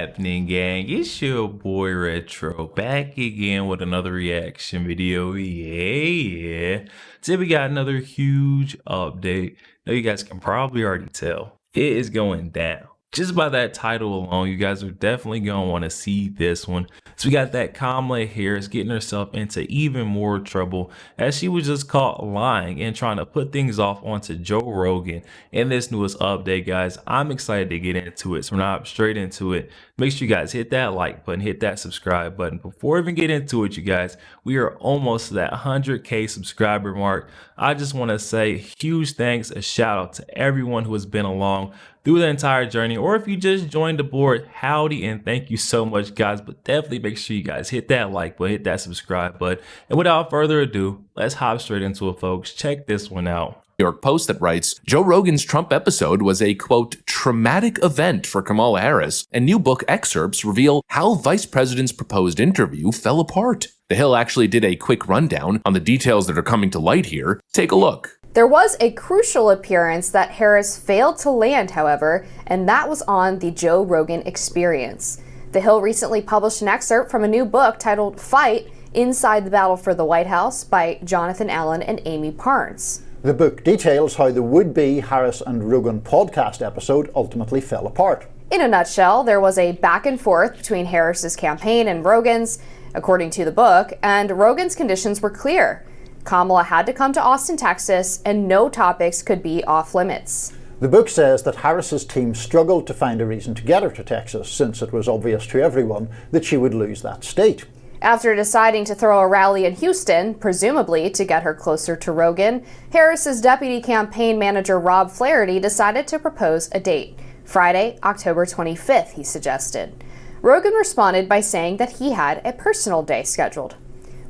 happening, gang? It's your boy Retro back again with another reaction video. Yeah. Today we got another huge update. Now you guys can probably already tell it is going down. Just by that title alone, you guys are definitely going to want to see this one. So we got that Kamala Harris getting herself into even more trouble as she was just caught lying and trying to put things off onto Joe Rogan in this newest update, guys. I'm excited to get into it, so we're not straight into it. Make sure you guys hit that like button, hit that subscribe button. Before we even get into it, you guys, we are almost to that 100K subscriber mark. I just want to say huge thanks, a shout out to everyone who has been along through the entire journey, or if you just joined the board, howdy and thank you so much, guys. But definitely make sure you guys hit that like button, hit that subscribe button, and without further ado, let's hop straight into it, folks. Check this one out. New York Post that writes, Joe Rogan's Trump episode was a, quote, traumatic event for Kamala Harris, and new book excerpts reveal how Vice President's proposed interview fell apart. The Hill actually did a quick rundown on the details that are coming to light here. Take a look. There was a crucial appearance that Harris failed to land, however, and that was on the Joe Rogan Experience. The Hill recently published an excerpt from a new book titled Fight, Inside the Battle for the White House by Jonathan Allen and Amy Parnes. The book details how the would-be Harris and Rogan podcast episode ultimately fell apart. In a nutshell, there was a back and forth between Harris's campaign and Rogan's, according to the book, and Rogan's conditions were clear. Kamala had to come to Austin, Texas, and no topics could be off limits. The book says that Harris's team struggled to find a reason to get her to Texas, since it was obvious to everyone that she would lose that state. After deciding to throw a rally in Houston, presumably to get her closer to Rogan, Harris's deputy campaign manager Rob Flaherty decided to propose a date. Friday, October 25th, he suggested. Rogan responded by saying that he had a personal day scheduled.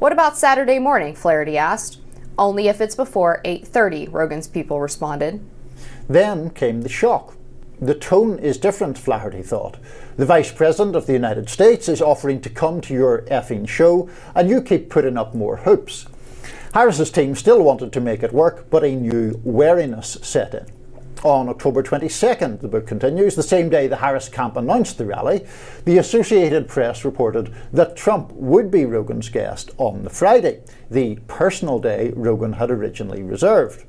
What about Saturday morning? Flaherty asked. Only if it's before 8:30, Rogan's people responded. Then came the shock. The tone is different, Flaherty thought. The Vice President of the United States is offering to come to your effing show, and you keep putting up more hoops. Harris's team still wanted to make it work, but a new wariness set in. On October 22nd, the book continues, the same day the Harris camp announced the rally, the Associated Press reported that Trump would be Rogan's guest on the Friday, the personal day Rogan had originally reserved.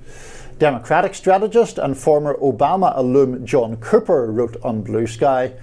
Democratic strategist and former Obama alum John Cooper wrote on Blue Sky,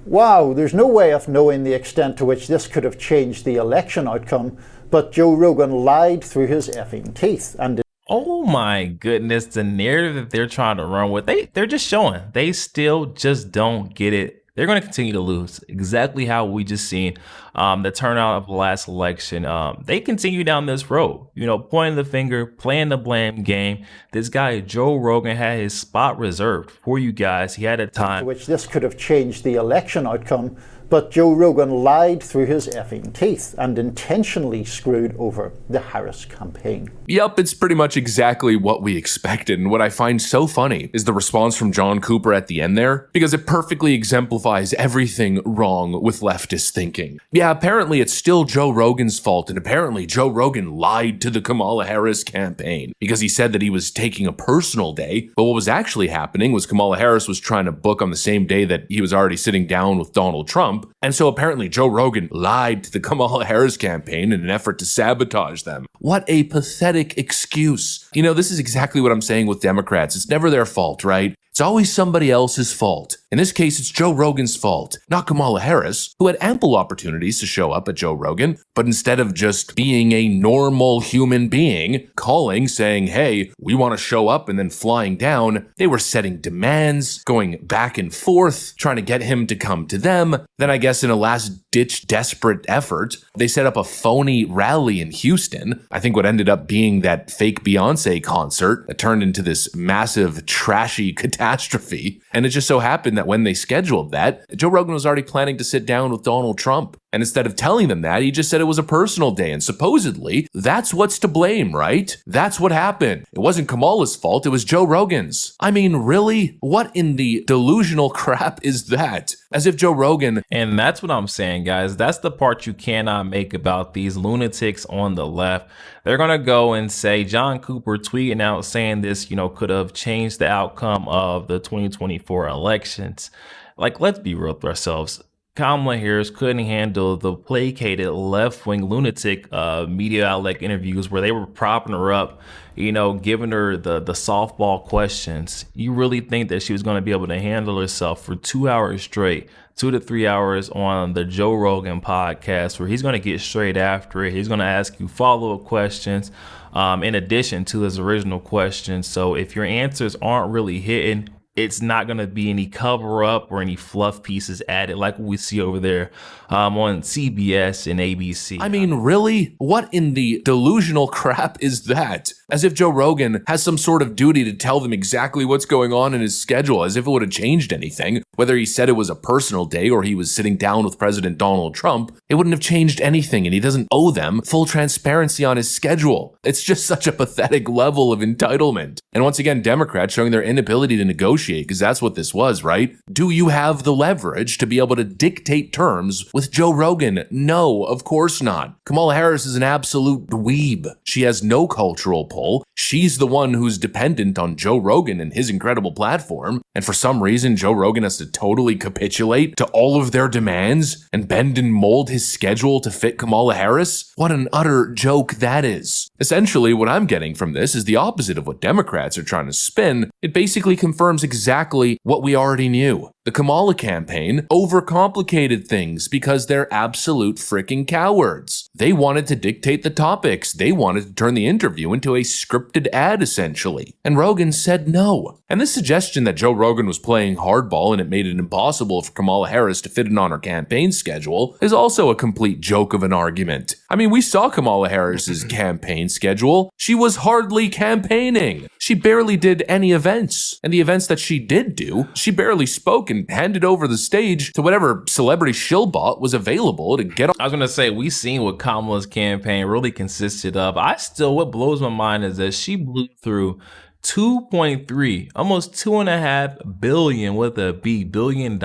"Wow, there's no way of knowing the extent to which this could have changed the election outcome, but Joe Rogan lied through his effing teeth and Oh my goodness, the narrative that they're trying to run with, they're just showing. They still just don't get it. They're going to continue to lose, exactly how we just seen the turnout of the last election. They continue down this road, pointing the finger, playing the blame game. This guy, Joe Rogan, had his spot reserved for you guys. He had a time to which this could have changed the election outcome, but Joe Rogan lied through his effing teeth and intentionally screwed over the Harris campaign. Yup, it's pretty much exactly what we expected, and what I find so funny is the response from John Cooper at the end there, because it perfectly exemplifies everything wrong with leftist thinking. Yeah, apparently it's still Joe Rogan's fault, and apparently Joe Rogan lied to the Kamala Harris campaign, because he said that he was taking a personal day, but what was actually happening was Kamala Harris was trying to book on the same day that he was already sitting down with Donald Trump. And so apparently Joe Rogan lied to the Kamala Harris campaign in an effort to sabotage them. What a pathetic excuse. This is exactly what I'm saying with Democrats. It's never their fault, right? It's always somebody else's fault. In this case, it's Joe Rogan's fault, not Kamala Harris, who had ample opportunities to show up at Joe Rogan, but instead of just being a normal human being, calling, saying, hey, we want to show up, and then flying down, they were setting demands, going back and forth, trying to get him to come to them. Then I guess in a last-ditch desperate effort, they set up a phony rally in Houston. I think what ended up being that fake Beyonce concert that turned into this massive, trashy catastrophe. And it just so happened that when they scheduled that, Joe Rogan was already planning to sit down with Donald Trump. And instead of telling them that, he just said it was a personal day. And supposedly, that's what's to blame, right? That's what happened. It wasn't Kamala's fault, it was Joe Rogan's. I mean, really? What in the delusional crap is that? As if Joe Rogan... And that's what I'm saying, guys. That's the part you cannot make about these lunatics on the left. They're going to go and say John Cooper tweeting out saying this, could have changed the outcome of the 2024 elections. Like, let's be real with ourselves. Kamala Harris couldn't handle the placated left-wing lunatic media outlet interviews where they were propping her up, you know, giving her the softball questions. You really think that she was going to be able to handle herself for 2 hours straight, 2 to 3 hours on the Joe Rogan podcast, where he's going to get straight after it. He's going to ask you follow-up questions in addition to his original questions. So if your answers aren't really hitting, it's not going to be any cover up or any fluff pieces added like we see over there on CBS and ABC. I mean, really? What in the delusional crap is that? As if Joe Rogan has some sort of duty to tell them exactly what's going on in his schedule, as if it would have changed anything. Whether he said it was a personal day or he was sitting down with President Donald Trump, it wouldn't have changed anything, and he doesn't owe them full transparency on his schedule. It's just such a pathetic level of entitlement. And once again, Democrats showing their inability to negotiate, because that's what this was, right? Do you have the leverage to be able to dictate terms with Joe Rogan? No, of course not. Kamala Harris is an absolute dweeb. She has no cultural pull. She's the one who's dependent on Joe Rogan and his incredible platform. And for some reason, Joe Rogan has to totally capitulate to all of their demands and bend and mold his schedule to fit Kamala Harris. What an utter joke that is. Essentially, what I'm getting from this is the opposite of what Democrats are trying to spin. It basically confirms exactly what we already knew. The Kamala campaign overcomplicated things because they're absolute freaking cowards. They wanted to dictate the topics. They wanted to turn the interview into a scripted ad, essentially. And Rogan said no. And this suggestion that Joe Rogan was playing hardball and it made it impossible for Kamala Harris to fit in on her campaign schedule is also a complete joke of an argument. I mean, we saw Kamala Harris's campaign schedule. She was hardly campaigning. She barely did any events. And the events that she did do, she barely spoke and handed over the stage to whatever celebrity shillbot was available to get on. I was going to say, we seen what Kamala's campaign really consisted of. What blows my mind is that she blew through 2.3, almost 2.5 billion with a B, $billion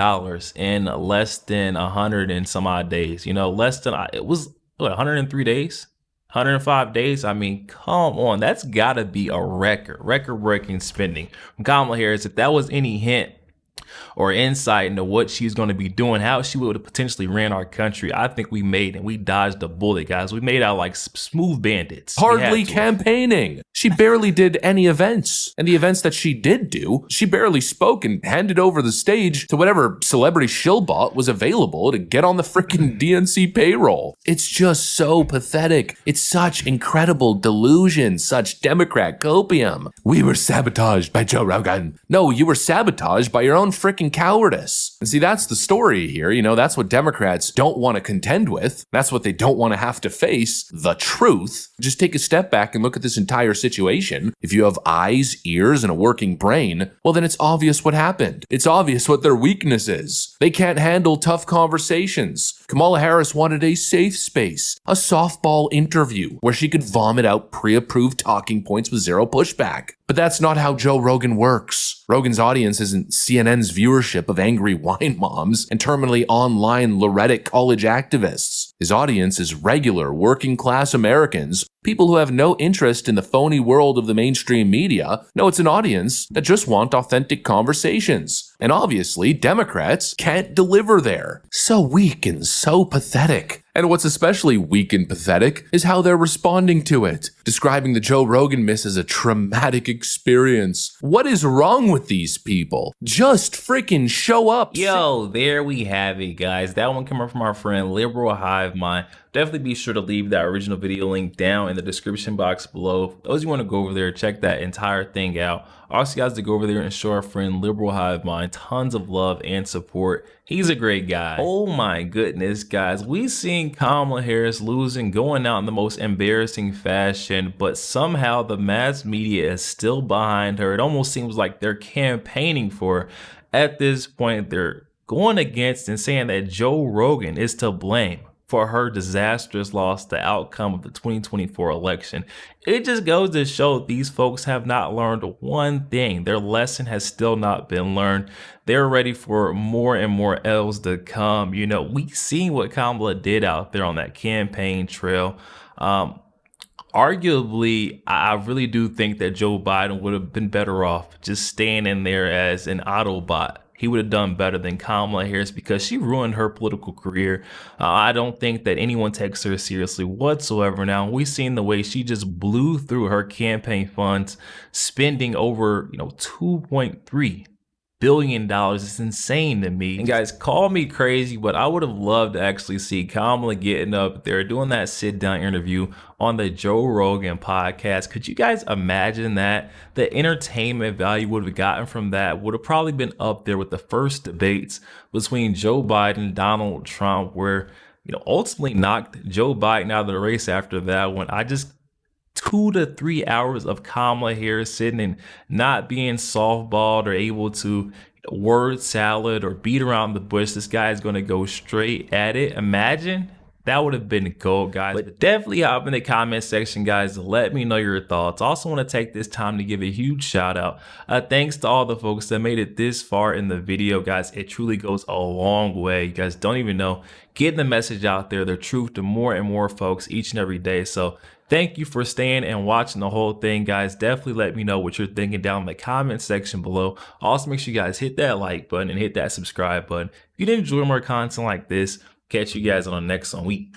in less than 100 and some odd days. You know, it was what, 103 days? 105 days. I mean, come on. That's got to be a record-breaking spending from Kamala Harris. If that was any hint or insight into what she's going to be doing, how she would have potentially ran our country, I think we dodged a bullet, guys. We made out like smooth bandits. Hardly campaigning. She barely did any events. And the events that she did do, she barely spoke and handed over the stage to whatever celebrity shillbot was available to get on the freaking DNC payroll. It's just so pathetic. It's such incredible delusion, such Democrat copium. We were sabotaged by Joe Rogan. No, you were sabotaged by your own freaking cowardice. And see, that's the story here. You know, that's what Democrats don't want to contend with. That's what they don't want to have to face, the truth. Just take a step back and look at this entire situation. If you have eyes, ears, and a working brain, well, then it's obvious what happened. It's obvious what their weakness is. They can't handle tough conversations. Kamala Harris wanted a safe space, a softball interview where she could vomit out pre-approved talking points with zero pushback. But that's not how Joe Rogan works. Rogan's audience isn't CNN's viewership of angry wine moms and terminally online Loretic college activists. His audience is regular working-class Americans, people who have no interest in the phony world of the mainstream media. No, it's an audience that just want authentic conversations. And obviously, Democrats can't deliver there. So weak and so pathetic. And what's especially weak and pathetic is how they're responding to it, describing the Joe Rogan miss as a traumatic experience. What is wrong with these people? Just freaking show up. Yo, there we have it, guys. That one coming from our friend Liberal Hive Mind. Definitely be sure to leave that original video link down in the description box below. Those who want to go over there, check that entire thing out. Also, guys, to go over there and show our friend Liberal Hive Mind tons of love and support. He's a great guy. Oh my goodness, guys. We've seen Kamala Harris losing, going out in the most embarrassing fashion, but somehow the mass media is still behind her. It almost seems like they're campaigning for her. At this point, they're going against and saying that Joe Rogan is to blame for her disastrous loss, the outcome of the 2024 election. It just goes to show these folks have not learned one thing. Their lesson has still not been learned. They're ready for more and more L's to come. You know, we seen what Kamala did out there on that campaign trail. Arguably, I really do think that Joe Biden would have been better off just staying in there as an Autobot. he would have done better than Kamala Harris because she ruined her political career. I don't think that anyone takes her seriously whatsoever now. We've seen the way she just blew through her campaign funds, spending over, $2.3 billion. It's insane to me. And guys, call me crazy, but I would have loved to actually see Kamala getting up there doing that sit down interview on the Joe Rogan podcast. Could you guys imagine that? The entertainment value would have gotten from that would have probably been up there with the first debates between Joe Biden and Donald Trump, where ultimately knocked Joe Biden out of the race after that one. 2 to 3 hours of Kamala Harris sitting and not being softballed or able to word salad or beat around the bush. This guy is going to go straight at it. Imagine. That would have been gold, guys. But definitely hop in the comment section, guys. Let me know your thoughts. Also want to take this time to give a huge shout out. Thanks to all the folks that made it this far in the video, guys. It truly goes a long way. You guys don't even know. Getting the message out there, the truth to more and more folks each and every day. So thank you for staying and watching the whole thing, guys. Definitely let me know what you're thinking down in the comment section below. Also, make sure you guys hit that like button and hit that subscribe button. If you did enjoy more content like this, catch you guys on the next one. We